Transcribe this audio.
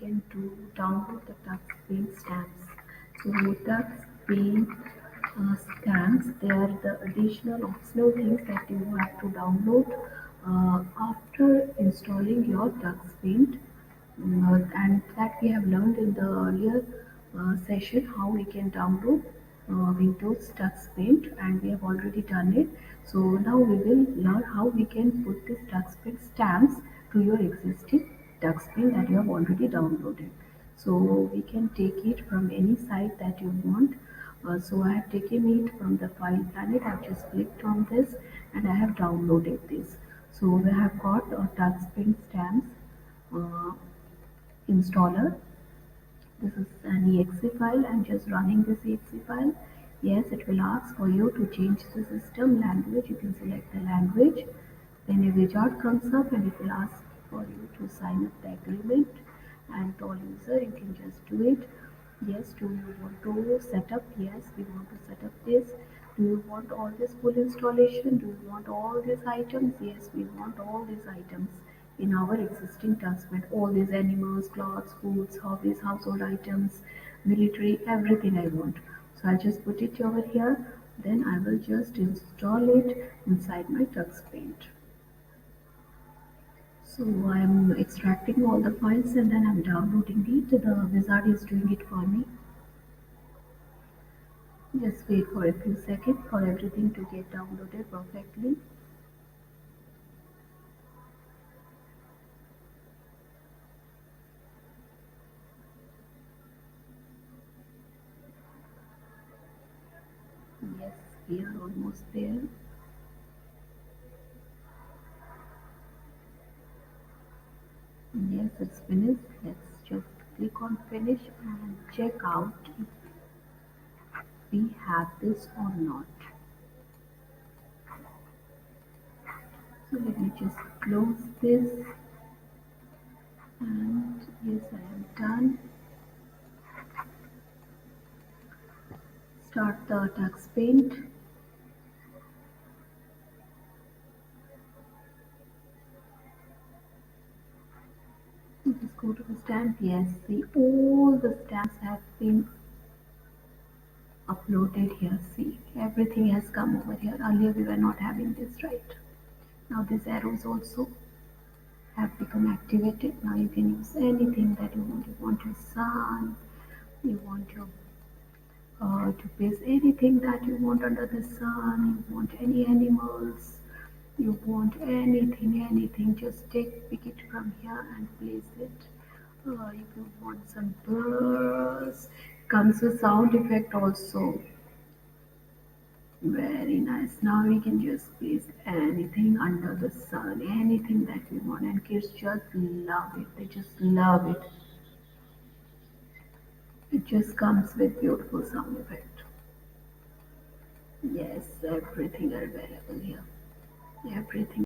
can download the Tux Paint stamps. So Tux Paint stamps, they are the additional optional things that you have to download after installing your Tux Paint. And that we have learned in the earlier session how we can download Windows Tux Paint, and we have already done it. So now we will learn how we can put this Tux Paint stamps to your existing Tux Paint that you have already downloaded. So we can take it from any site that you want. So I have taken it from the file planet. I have just clicked on this and I have downloaded this. So we have got a Tux Paint stamps uh, installer. This is an exe file. I'm just running this exe file. Yes, it will ask for you to change the system language. You can select the language. Then a wizard comes up and it will ask for you to sign up the agreement. And all user, you can just do it. Yes, do you want to set up? Yes, we want to set up this. Do you want all this full installation? Do you want all these items? Yes, we want all these items in our existing taskmat. All these animals, clothes, foods, hobbies, household items, military, everything I want. So I'll just put it over here. Then I will just install it inside my Tux Paint. So I'm extracting all the files and then I'm downloading it. The wizard is doing it for me. Just wait for a few seconds for everything to get downloaded perfectly. Yes, we are almost there. Yes, it's finished. Let's just click on finish and check out if we have this or not. So let me just close this and yes, I am done. Start the Tux Paint. Just go to the stamp. Yes, see all the stamps have been uploaded here. See, everything has come over here. Earlier we were not having this, right? Now these arrows also have become activated. Now you can use anything that you want. You want your sun, you want your to place anything that you want under the sun. You want any animals, you want anything. Just pick it from here and place it. If you want some birds, comes with sound effect also. Very nice. Now we can just place anything under the sun, anything that we want, and kids just love it. They just love it. It just comes with beautiful sound effect. Yes, everything available here. Everything.